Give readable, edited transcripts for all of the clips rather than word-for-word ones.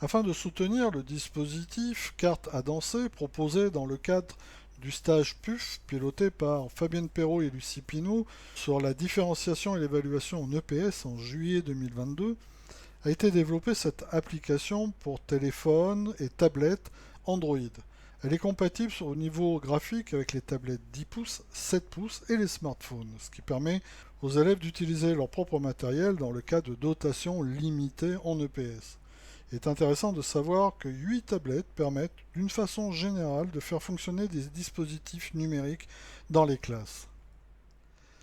Afin de soutenir le dispositif Carte à danser proposé dans le cadre du stage PUF piloté par Fabienne Perrault et Lucie Pinault sur la différenciation et l'évaluation en EPS en juillet 2022, a été développée cette application pour téléphone et tablette Android. Elle est compatible au niveau graphique avec les tablettes 10 pouces, 7 pouces et les smartphones, ce qui permet aux élèves d'utiliser leur propre matériel dans le cas de dotation limitée en EPS. Il est intéressant de savoir que 8 tablettes permettent d'une façon générale de faire fonctionner des dispositifs numériques dans les classes.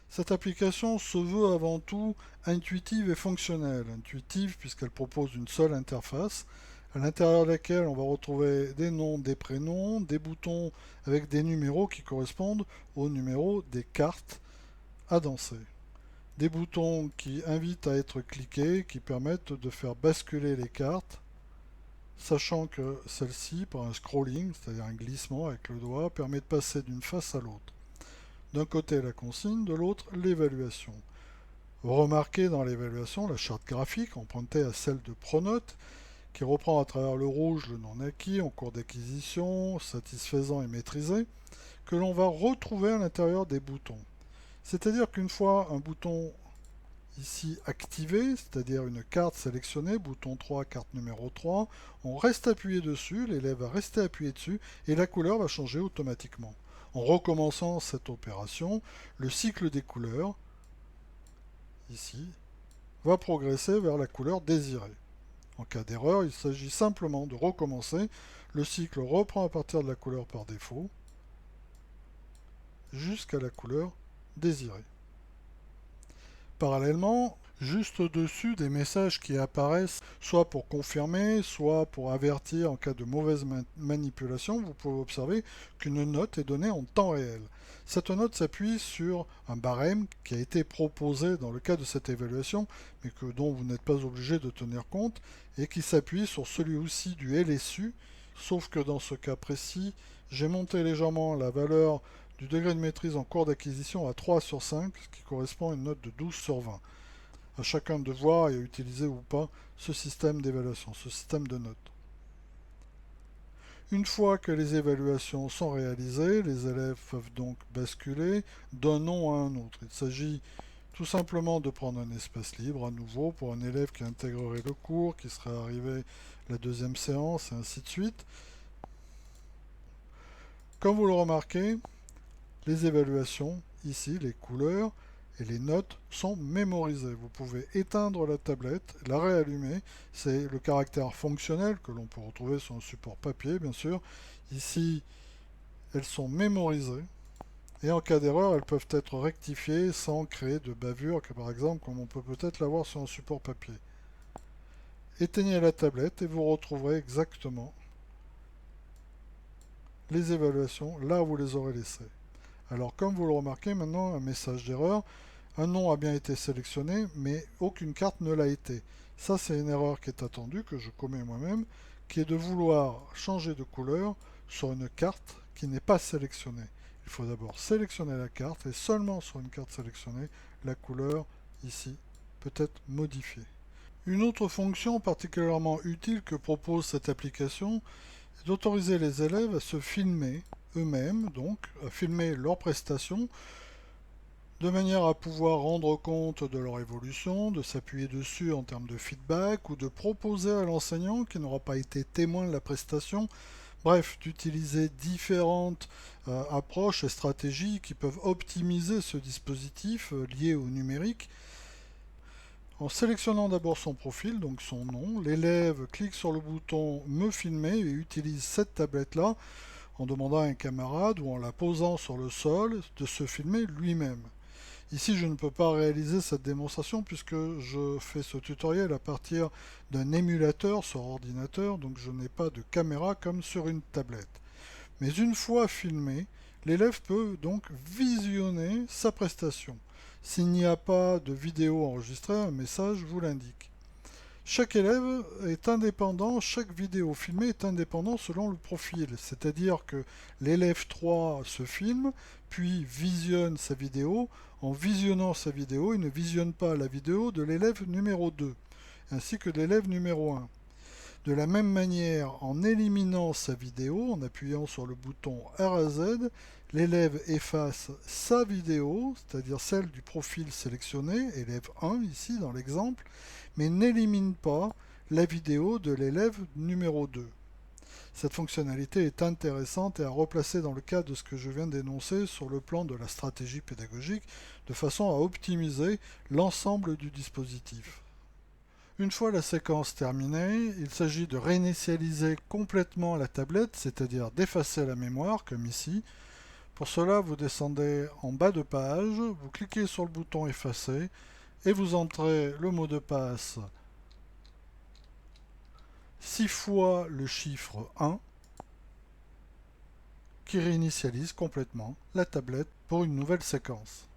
Cette application se veut avant tout intuitive et fonctionnelle. Intuitive puisqu'elle propose une seule interface à l'intérieur de laquelle on va retrouver des noms, des prénoms, des boutons avec des numéros qui correspondent aux numéros des cartes à danser. Des boutons qui invitent à être cliqués, qui permettent de faire basculer les cartes, sachant que celle-ci, par un scrolling, c'est-à-dire un glissement avec le doigt, permet de passer d'une face à l'autre. D'un côté la consigne, de l'autre l'évaluation. Remarquez dans l'évaluation la charte graphique empruntée à celle de Pronote, qui reprend à travers le rouge le non acquis en cours d'acquisition, satisfaisant et maîtrisé, que l'on va retrouver à l'intérieur des boutons. C'est-à-dire qu'une fois un bouton ici activé, c'est-à-dire une carte sélectionnée, bouton 3, carte numéro 3, on reste appuyé dessus, l'élève va rester appuyé dessus et la couleur va changer automatiquement. En recommençant cette opération, le cycle des couleurs, ici, va progresser vers la couleur désirée. En cas d'erreur, il s'agit simplement de recommencer. Le cycle reprend à partir de la couleur par défaut jusqu'à la couleur désirée. Parallèlement, juste au-dessus des messages qui apparaissent, soit pour confirmer, soit pour avertir en cas de mauvaise manipulation, vous pouvez observer qu'une note est donnée en temps réel. Cette note s'appuie sur un barème qui a été proposé dans le cadre de cette évaluation, mais dont vous n'êtes pas obligé de tenir compte, et qui s'appuie sur celui aussi du LSU, sauf que dans ce cas précis, j'ai monté légèrement la valeur du degré de maîtrise en cours d'acquisition à 3 sur 5, ce qui correspond à une note de 12 sur 20. À chacun de voir et à utiliser ou pas ce système d'évaluation, ce système de notes. Une fois que les évaluations sont réalisées, les élèves peuvent donc basculer d'un nom à un autre. Il s'agit tout simplement de prendre un espace libre à nouveau pour un élève qui intégrerait le cours, qui serait arrivé la deuxième séance, et ainsi de suite. Comme vous le remarquez, les évaluations, ici, les couleurs et les notes sont mémorisées. Vous pouvez éteindre la tablette, la réallumer. C'est le caractère fonctionnel que l'on peut retrouver sur un support papier, bien sûr. Ici, elles sont mémorisées. Et en cas d'erreur, elles peuvent être rectifiées sans créer de bavure, par exemple, comme on peut peut-être l'avoir sur un support papier. Éteignez la tablette et vous retrouverez exactement les évaluations là où vous les aurez laissées. Alors comme vous le remarquez maintenant, un message d'erreur, un nom a bien été sélectionné, mais aucune carte ne l'a été. Ça c'est une erreur qui est attendue, que je commets moi-même, qui est de vouloir changer de couleur sur une carte qui n'est pas sélectionnée. Il faut d'abord sélectionner la carte et seulement sur une carte sélectionnée, la couleur ici peut être modifiée. Une autre fonction particulièrement utile que propose cette application est d'autoriser les élèves à se filmer eux-mêmes, donc à filmer leurs prestations, de manière à pouvoir rendre compte de leur évolution, de s'appuyer dessus en termes de feedback ou de proposer à l'enseignant qui n'aura pas été témoin de la prestation, bref, d'utiliser différentes approches et stratégies qui peuvent optimiser ce dispositif lié au numérique. En sélectionnant d'abord son profil, donc son nom, l'élève clique sur le bouton Me filmer et utilise cette tablette-là en demandant à un camarade ou en la posant sur le sol de se filmer lui-même. Ici, je ne peux pas réaliser cette démonstration puisque je fais ce tutoriel à partir d'un émulateur sur ordinateur, donc je n'ai pas de caméra comme sur une tablette. Mais une fois filmé, l'élève peut donc visionner sa prestation. S'il n'y a pas de vidéo enregistrée, un message vous l'indique. Chaque élève est indépendant, chaque vidéo filmée est indépendant selon le profil. C'est-à-dire que l'élève 3 se filme, puis visionne sa vidéo. En visionnant sa vidéo, il ne visionne pas la vidéo de l'élève numéro 2, ainsi que de l'élève numéro 1. De la même manière, en éliminant sa vidéo, en appuyant sur le bouton R à Z, l'élève efface sa vidéo, c'est-à-dire celle du profil sélectionné, élève 1 ici dans l'exemple, mais n'élimine pas la vidéo de l'élève numéro 2. Cette fonctionnalité est intéressante et à replacer dans le cadre de ce que je viens d'énoncer sur le plan de la stratégie pédagogique, de façon à optimiser l'ensemble du dispositif. Une fois la séquence terminée, il s'agit de réinitialiser complètement la tablette, c'est-à-dire d'effacer la mémoire, comme ici. Pour cela, vous descendez en bas de page, vous cliquez sur le bouton Effacer et vous entrez le mot de passe 6 fois le chiffre 1 qui réinitialise complètement la tablette pour une nouvelle séquence.